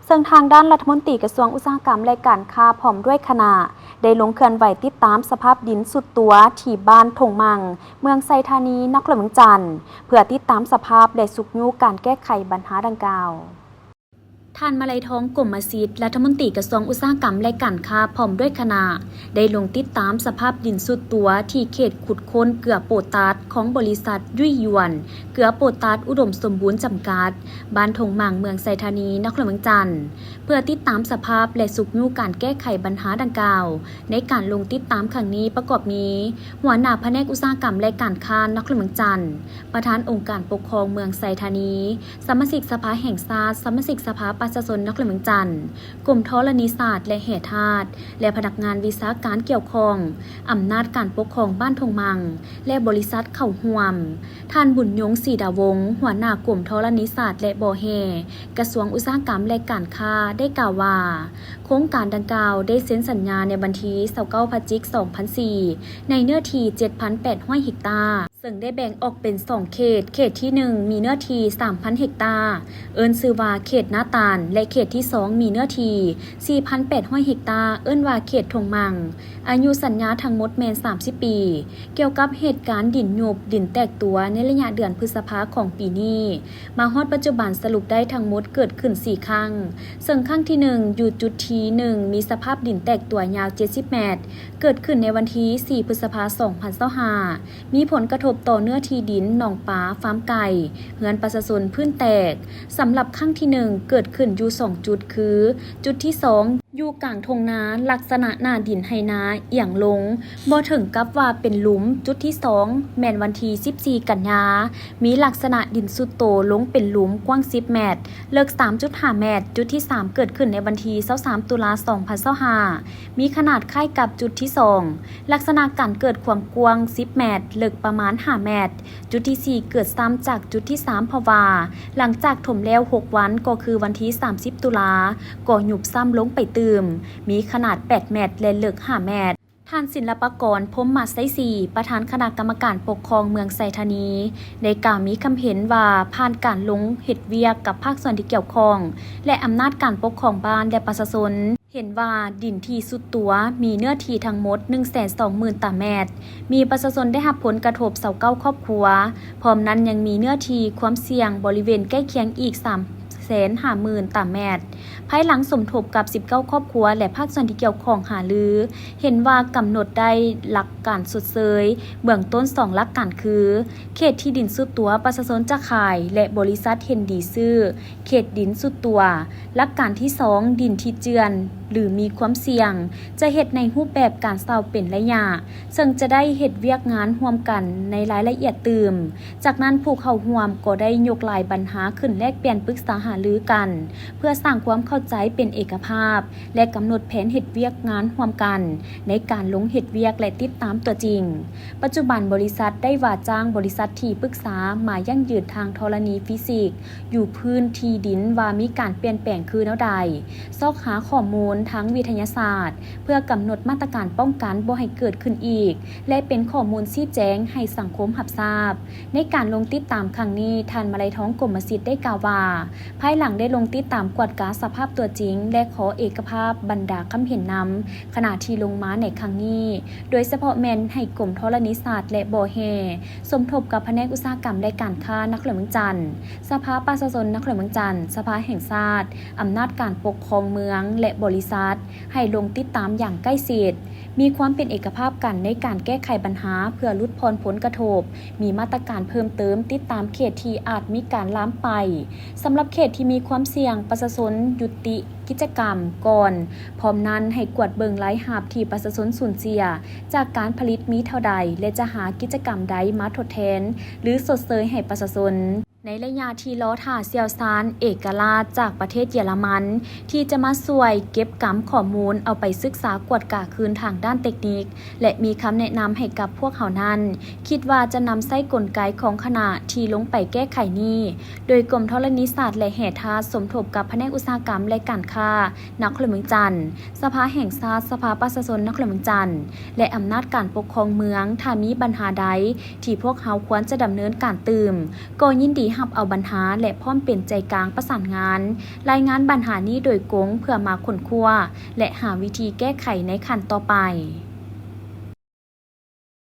ซึ่งทางด้านรัฐมนตรีกระทรวงอุตสาหกรรมและการค้าพร้อมด้วยคณะได้ลงเคลื่อนไหวติดตามสภาพดินสุดตัวที่บ้านทงมังเมืองไซธานีนครหลวงจันทร์เพื่อติดตามสภาพและสุกยุการแก้ไขปัญหาดังกล่าวท่านมาลัยทองกลมศิษย์รัฐมนตรีกระทรวงอุตสาหกรรมและการค้าพร้อมด้วยคณะได้ลงติดตามสภาพดินสุดตัวที่เขตขุดค้นเกลือโปแตสของบริษัทยุ่ยยวนเกลือโปแตสอุดมสมบูรณ์จำกัดบ้านทงมังเมืองไซธานีนครหลวงจันทร์เพื่อติดตามสภาพและสุกยุการแก้ไขปัญหาดังกล่าวในการลงติดตามครั้งนี้ประกอบมีหัวหน้าแผนกอุตสาหกรรมและการค้านครหลวงจันทร์ประธานองค์การปกครองเมืองไซธานีสมาชิกสภาแห่งชาติสมาชิกสภาประชาชนนครหลวงจันทร์กรมธรณีศาสตร์และแห่ธาตุและพนักงานวิชาการเกี่ยวข้องอำนาจการปกครองบ้านทงมังและบริษัทเข้าร่วมท่านบุญยงศรีดาวงศ์หัวหน้ากรมธรณีศาสตร์และบ่อแห่กระทรวงอุตสาหกรรมและการค้าได้กล่าวว่าโครงการดังกล่าวได้เซ็นสัญญาในวันที่29 พฤศจิกายน 2004ในเนื้อที่ 7,800 เฮกตาร์ซึ่งได้แบ่งออกเป็น 2 เขตที่ 1 มีเนื้อที่ 3,000 เฮกตาร์เอิ้นชื่อว่าเขตนาตาลและเขตที่ 2 มีเนื้อที่ 4,800 เฮกตาร์เอิ้นว่าเขตทงมังอายุสัญญาทั้งหมดแม่น30 ปีเกี่ยวกับเหตุการณ์ดินยุบดินแตกตัวในระยะเดือนพฤษภาคมของปีนี้มาฮอดปัจจุบันสรุปได้ทั้งหมดเกิดขึ้น4ครั้งซึ่งครั้งที่ 1 อยู่จุดที่ 1 มีสภาพดินแตกตัวยาว70 เมตรเกิดขึ้นในวันที่ 4 พฤษภาคม 2025มีผลกระทบต่อเนื้อที่ดินหนองปลาฟาร์มไก่เฮือนประชาชนพื้นแตกสำหรับครั้งที่ 1 เกิดขึ้นอยู่2จุดคือจุดที่ 2อยู่กลางทงนาลักษณะหน้าดินไหนาเอียงลงบ่ถึงกับว่าเป็นหลุมจุดที่ 2แม่นวันที่14 กันยามีลักษณะดินสุดโตลงเป็นหลุมกว้าง10 เมตรเลิก 3.5 เมตรจุดที่ 3 เกิดขึ้นในวันที่23 ตุลาคม 2025มีขนาดคล้ายกับจุดที่ 2ลักษณะการเกิดความกว้าง10 เมตรเลิกประมาณ5 เมตรจุดที่ 4 เกิดซ้ำจากจุดที่ 3เพราะว่าหลังจากถมแล้ว6 วันก็คือวันที่30 ตุลาก็หยุบซ้ำลงไปมีขนาด8 เมตรและลึก5 เมตรท่านศิลปากรพรหมไสสีประธานคณะกรรมการปกครองเมืองไซธานีได้กล่าวมีคำเห็นว่าผ่านการลงเฮ็ดเวียกกับภาคส่วนที่เกี่ยวข้องและอำนาจการปกครองบ้านและประชาชนเห็นว่าดินที่สุดตัวมีเนื้อที่ทั้งหมด 120,000 ตารางเมตรมีประชาชนได้รับผลกระทบ29ครอบครัวพร้อมนั้นยังมีเนื้อที่ความเสี่ยงบริเวณใกล้เคียงอีก350,000 ตารางเมตรภายหลังสมทบกับ19ครอบครัวและภาคส่วนที่เกี่ยวข้องหารือเห็นว่ากำหนดได้หลักการชดเชยเบื้องต้น2หลักการคือเขตที่ดินสุดตัวประชาชนจะขายและบริษัทเห็นดีซื้อเขตดินสุดตัวหลักการที่2ดินที่เจือนหรือมีความเสี่ยงจะเฮ็ดในรูปแบบการเช่าเป็นระยะซึ่งจะได้เฮ็ดเวียกงานร่วมกันในรายละเอียดตื่มจากนั้นผู้เข้าร่วมก็ได้ยกหลายปัญหาขึ้นแลกเปลี่ยนปรึกษาหารือกันเพื่อสร้างความเข้าใจเป็นเอกภาพและกำหนดแผนเฮ็ดเวียกงานร่วมกันในการลงเฮ็ดเวียกและติดตามตัวจริงปัจจุบันบริษัทได้ว่าจ้างบริษัทที่ปรึกษามายั่งยืนทางธรณีฟิสิกส์อยู่พื้นที่ดินว่ามีการเปลี่ยนแปลงคือแนวใดซอกหาข้อมูลทั้งวิทยาศาสตร์เพื่อกำหนดมาตรการป้องกันบ่ให้เกิดขึ้นอีกและเป็นข้อมูลชี้แจงให้สังคมรับทราบในการลงติดตามครั้งนี้ท่านมาลัยท้องกรมศิษย์ได้กล่าวว่าภายหลังได้ลงติดตามกวดกาสภาพตัวจริงและขอเอกภาพบรรดาคำเห็นนำขณะที่ลงมาในครั้งนี้โดยเฉพาะแมนให้กรมธรณีศาสตร์และบ่อแห่สมทบกับแผนกอุตสาหกรรมและการค้านครหลวงเมืองจันทร์สภาประชาชนนครหลวงเมืองจันทร์สภาแห่งชาติอำนาจการปกครองเมืองและบริษัทให้ลงติดตามอย่างใกล้ชิดมีความเป็นเอกภาพกันในการแก้ไขปัญหาเพื่อลดพ้นผลกระทบมีมาตรการเพิ่มเติมติดตามเขตที่อาจมีการล้ำไปสำหรับเขตที่มีความเสี่ยงประชาชนยุติกิจกรรมก่อนพร้อมนั้นให้กวดเบิงรายหาบที่ประชาชนสูญเสียจากการผลิตมีเท่าใดและจะหากิจกรรมใดมาทดแทนหรือสดเสยให้ประชาชนในระยะที่ล้อท่าเซียวซานเอกราชจากประเทศเยอรมันที่จะมาช่วยเก็บกำข้อมูลเอาไปศึกษากวดกาคืนทางด้านเทคนิคและมีคำแนะนำให้กับพวกเขานั้นคิดว่าจะนำไส้กลไกของคณะที่ลงไปแก้ไขนี้โดยกรมธรณีศาสตร์และแห่ธาตุสมทบกับแผนกอุตสาหกรรมและการค้านครหลวงเมืองจันทร์สภาแห่งชาติสภาประชาชนนครหลวงเมืองจันทร์และอำนาจการปกครองเมืองถ้ามีปัญหาใดที่พวกเขาควรจะดำเนินการก็ยินดี รับเอาปัญหาและพร้อมเป็นใจกลางประสานงานรายงานปัญหานี้โดยกงเพื่อมาค้นคว้าและหาวิธีแก้ไขในขั้นต่อไป